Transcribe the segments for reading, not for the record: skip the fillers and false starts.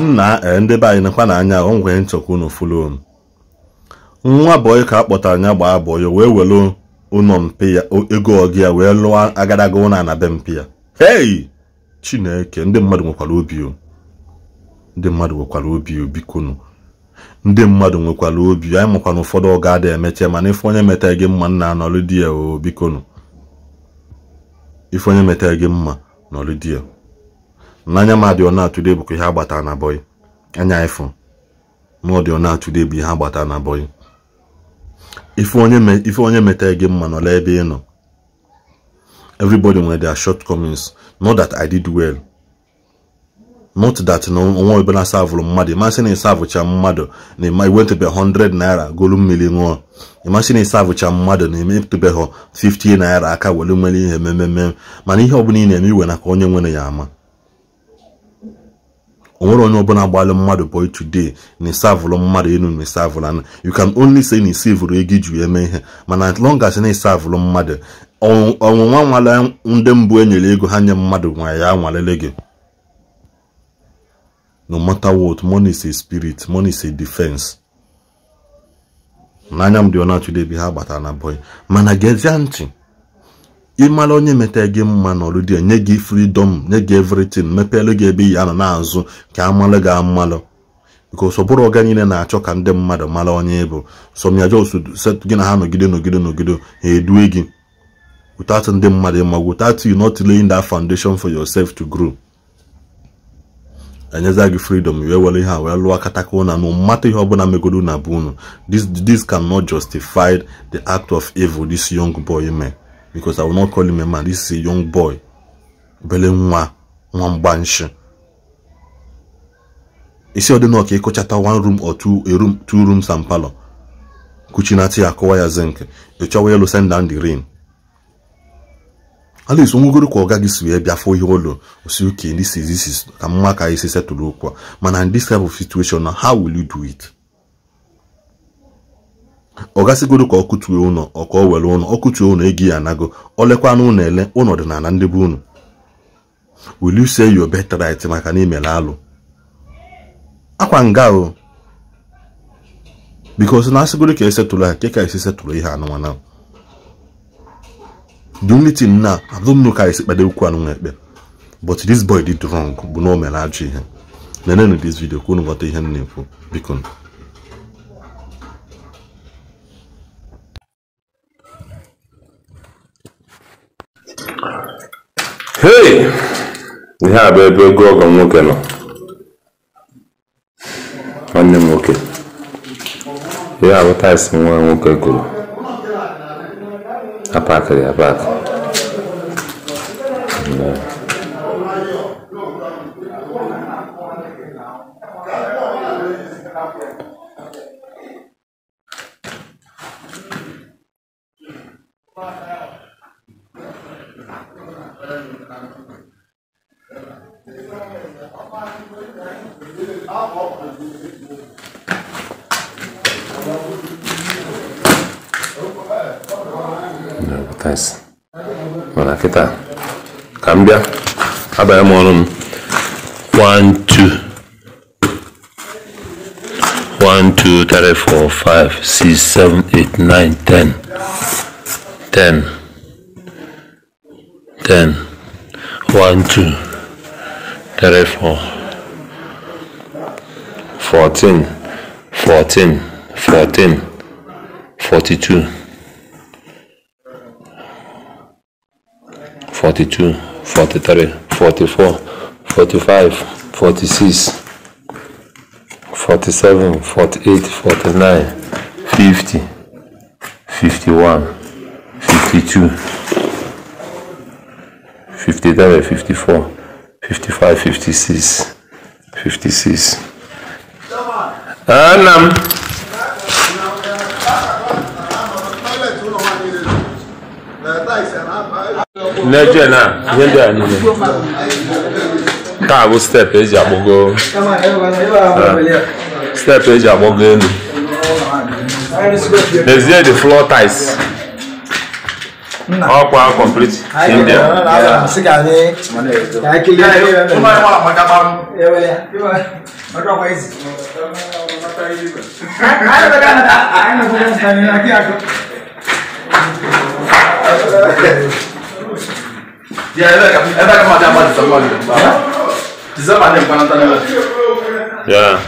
nna ndị be anyị nakwa na anya ngwe nchọkwu no follow nwa boy ka akpọtara anya gbaa boy wee welu ụnọ mpe ya ego ogi ya wee lụọ agadaga ụna na be mpe ya. Hey Chineke, ndị mmadụ nwekwara obi o. Ndị mmadụ nwekwara obi o, bikonu. Ndị mmadụ nwekwara obi, anyị makwana ụfọdụ ọ ga-ada emeche mana ife onye meta gị mma nna anọlụ di ya o, bikonu. Ife onye meta gị mma n'ọlụ di ya. N'anya ma dị ọ na-atụde bụ ka ihe agbata na boy. Anya ifo. Ma ọ dị ọ na-atụde bụ ihe agbata na boy. Ife onye meta gị mma n'ọlụ ebe ị nọ. Everybody with their shortcomings. Not that I did well. Not that no one will serve mad. Imagine a savage mother. They might went to be 100 naira, go million. Imagine a savage mother, they may to be 50 naira, aka will million, money hobby in me when I call you when I am. Only no bala mother boy today, ni savolo mother in me savolo. You can only say ni savor egiju eme, man as long as any savolo mother. On one wala undembu enyele ego hanya mmadụ nwa ya nwalelege. No matter what, money is a spirit, money is a defense. Nanya mdi ona today bi ha gbata na boy. Mana gezi ntị. Ịmala onye meta gị mma n'ọlụ di nye gị freedom, nye gị everything, mepele gị ebe ya na azụ ka amala ga amalụ. Because ọbụrụ ọga niile na-achọ ka ndị mmadụ mala onye ebo. Some ya just set gị na ha nọgide ha edue gị. Without them without you not laying that foundation for yourself to grow. And as I give freedom, you will have no matter how megodu na bunu. This cannot justify the act of evil this young boy made. Because I will not call him a man, this is a young boy. Belenwa Mwambanshi. Is you know okay, chata 1 room or 2 rooms and palo. Kuchinati akoya zenke. You chawe send down the rain. At least when we go to Kogagis, we have for you. Okay, this is a marker is set to look. Man, in this type of situation, how will you do it? Ogasi go to Kultur or call well on or Kultur egi anago or lequano nele or the nan de boon. Will you say you're better at my name Lalo? Aquangao because Nasa go set to like Keka is set to Lehana now. The only thing now, I don't know how I said, but this boy did wrong. But no Omenala. Then in this video, couldn't got a hand name for Beacon. Hey, we have a big grog on Mokeno. On the Moke. We have a Tyson one Mokego. Apart. Nice. Mana kita cambia. Abaya monum 1 2 1 2 3 4 5 6 7 8 9 10 10 10 1 2 3 4 14 14 14 42 42, 43, 44, 45, 46, 47, 48, 49, 50, 51, 52, 53, 54, 55, 56, 56. Anam. Nejena, yende anime. Ka go step eji agbogo. Step eji agbogo enu. There's here the floor tiles. Okwa complete India. Yeah.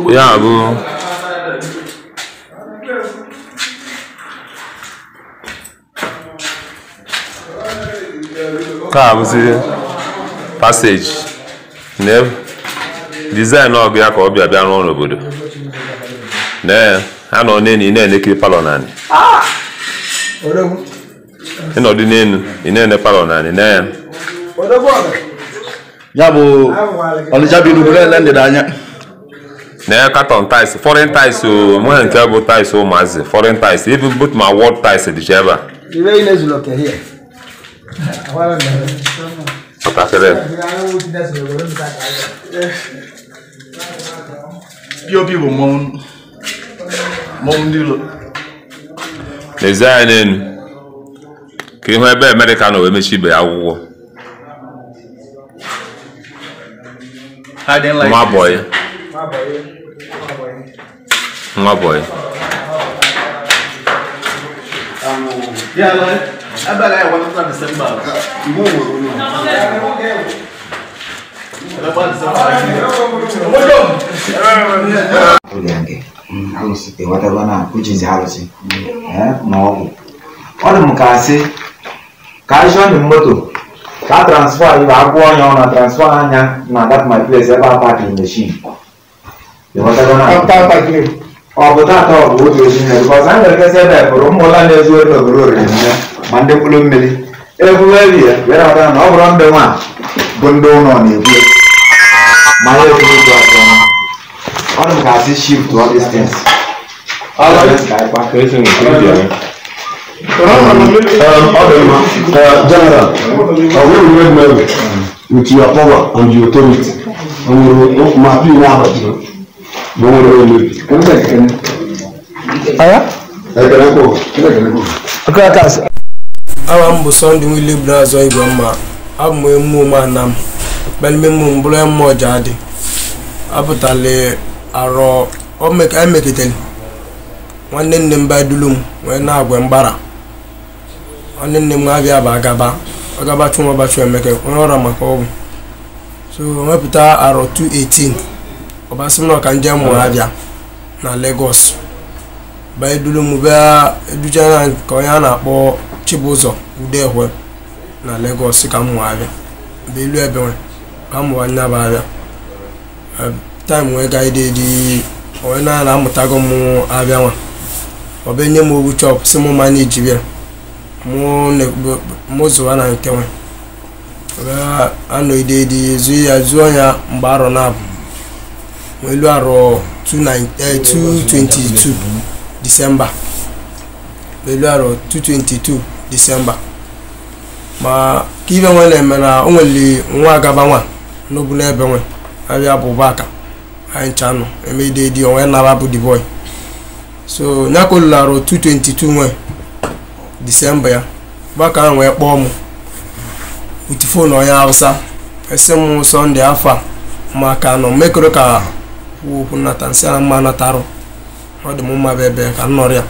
Yeah, bro. Car passage. Never design no go ya ka obi abia no obodo. Ne, ha no neni na ekiri palo nani. Ah. Odogu. Ino di nenu, ine palo nani ne. Odogu. Ya bụ Ọnịcha bi n'ugwu na-ele anya. Na carton tiles, foreign tiles o, mo nke bụ tiles o mazi, foreign tiles, even both my word tiles dị cheba. Iwe ile zulo ke here. Awala na. Otakere. POP bụ mom dilo. Design ka ihu ebe America no we mechi ibe ya agwụgwọ. I didn't like my boy. Yeah, like I bet I want to December. Ka transfer you are going on a transfer na that my place ever parking machine. You want to go now? But that all good because I'm going to say that for Mola is worth of glory. Mandepulu Milli. Everywhere here, where I don't know around the one. Bundon on it. My all of us shift to all these things. All of this guy back facing General, I will remember with your power and your authority. And you will not be now. No one will live. Awa mbu sondi wili brazo Igbo ma amu emu manam belme mu mbule mo jadi abutale aro o meketel nwanne nne mba dulum we na agwe mbara nwanne nne m abia ba agaba chuma ba chu emeke onye ora maka obu so wepụta aro 218 obasim no kan jam mo abia na Lagos ba dulum ba edujana ko ya na akpọ Chibuzo udehwe na Lagos ka mu abia be ilu ebe we ka mu anya ba abia time we guide di o na amutago mu abia wa obenye mu obu chop si mu manage bia mu zo na nke we ba ano ide di zu ya mbaro na we lu aro 222 December we lu aro 222 December ma kibe nwele mena onweli nwa agaba nwa no bu na ebe nwe abia bụ baka anyị chano emede di onwe na babu the boy so nyakolaro 222 nwe December ya baka nwe kpọ mu with phone onye Hausa esem Sunday afa maka no mekoro ka wo na tansana ma na taro ọ dị mma bebe ka nnoria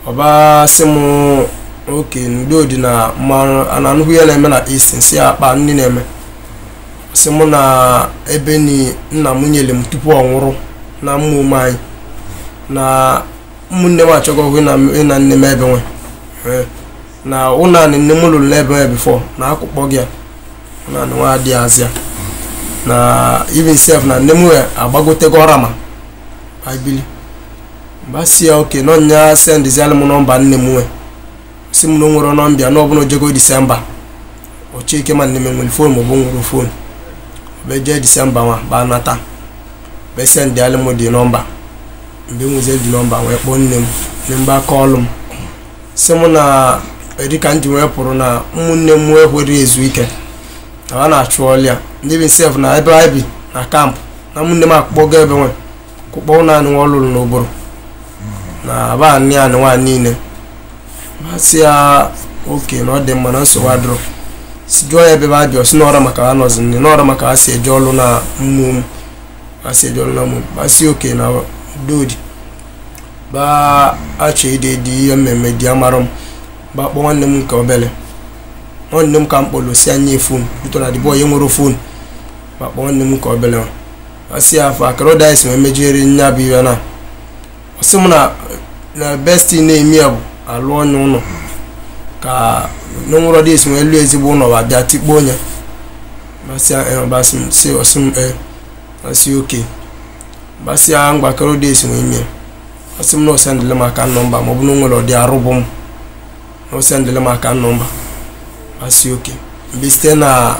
oba semu okay ndo di na ma ananu ya na eme na isinsi akpa nni na eme semu na ebe ni nna munyele m tupu ọnwụrụ na mmu mai na munne wa chogo hwe na nne m ebe nwe na una nne m lulu ebe before na akụkpọ gị na nwa dị azia na even self na nne m agbagote gorama I believe basi ya okay no nya send zial mu number nne m nwe sim no nworo no mbia no bụ jego December o cheke man nne m nwe phone mo bụ nworo phone be je December wa ba nata be send dial mu di number mbe nweze di number we kpọ nne m mba call m sim na edika ndi we pụrụ na ụmụnne m we hwere ezu ike na na achụ ọlịa ndị bi self na ebe ibi na camp na munne ma kpoga ebe nwe kukpo na anu olulu n'oboro na ba ani anu wa niile masị ya oke na ọ dị mma na nsogbu adịrọ si jụọ ya ebe ba dị ọsị n'ọra maka ha nọzi nne n'ọra maka ha si eje ọlụ na mmụọ masị oke na dodi ba achọ ide dị ihe mmemme dị amara m ba kpọ nwanne m nke obele nwanne m ka m kpọlụ si anya fon bito na dịbọ onye nwere fon ba kpọ nwanne m nke obele masị ya afọ akara ọdaisi ma emejere nya bụ ihe na ọsị m na besti na-eme ya bụ alụ onye ụlọ ka n'onwere ọdị esi elu ezigbo ụlọ wa bịa tikpo onye basị oke basị ya mgbakọrọ ọdị esi ime basị m na osendele maka nọmba ma ọ bụ na onwere ọdị arụbụ m na osendele maka nọmba basị oke mgbe site na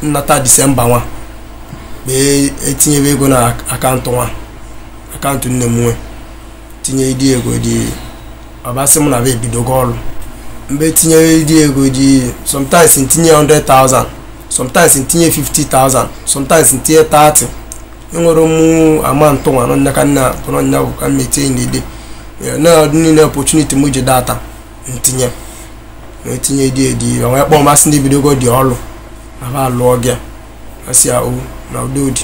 nnata Disemba nwa mgbe etinyebe ego na akaụntụ nne m nwe tinye ịdị ego dị abasị m na be ebidogo ọrụ mgbe tinye ịdị ego dị sometimes ntinye 100,000 sometimes ntinye 50,000 sometimes ntinye 30 enwere mụ amantụ nwa n'ọnya ka nna pụrụ nya bụ ka m metie n'ide na ọdị niile opportunity m ji data ntinye na etinye ịdị edi onwe kpọọ masị ndị bidogo dị ọrụ na ba alụọ gị asị ahụ na udodi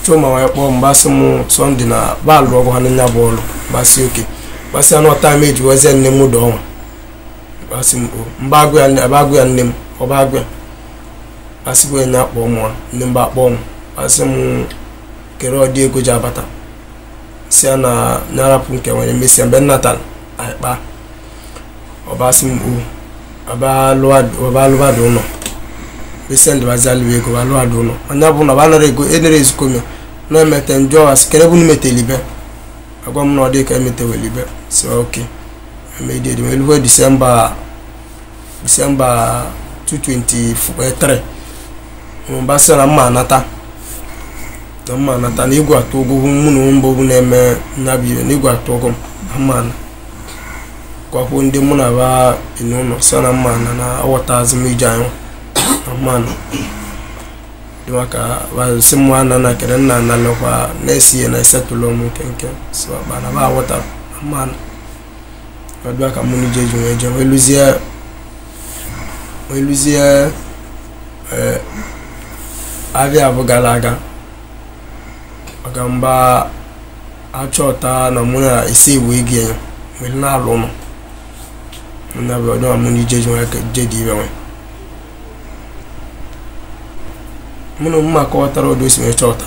chuma wee kpọọ mgbasị m Sunday na ba alụ ọgụ ha n'anya bụ ọrụ gbasị oke gbasị anọ time eji wezie nne m ụdọ ọnwa gbasị m mba agụ ya nne m ọba agụ ya gbasị bụ enye akpọ mụa nne mba akpọ m gbasị m kere ọdị ego ji abata si ya na nyarapụ nke nwere mesịa mgbe nnatal akpa ọbasị m ọba alụbadụ ụlọ mesịa ndị bazi alụ ego alụbadụ ụlọ anya bụ na ba nara ego enere ezukọ m na emete njọ asị kere bụ n'imete libe agwa m na ọ dị ka emete welibe si oke emedi dị eluwe Disemba 2023 mbasị na mma anata na igwe atụ ụgwọ mụ na mbọ bụ na-eme nyabiwe na igwe atụ ụgwọ mma gwakwu ndị mụ na ba n'ụlọ sị na mma na aghọta azụmije anyị na mma dị maka wasị mụ ana na kere nna na lekwa na-esi na esetụlụ m nke si ba na ba aghọta mma ọdụ aka mụ nije ji wee je wee lụzie abịa abụ gara aga maka mba achọta na mụ na esi iwe igi enyo wee na-alụ ụlọ na bụ ọdụ mụ nije ji wee je dị ibe nwe mụ na mma kọwatara odo si wee chọta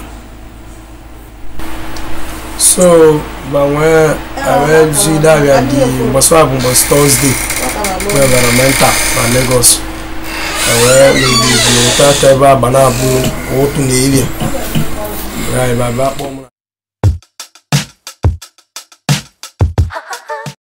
so banwe awe ji dabia di mbọsọ abụ mbọsị Thursday wee environmental na Lagos awe lady di ụta ebe abana abụ otu na area ya ebe abụ akpọ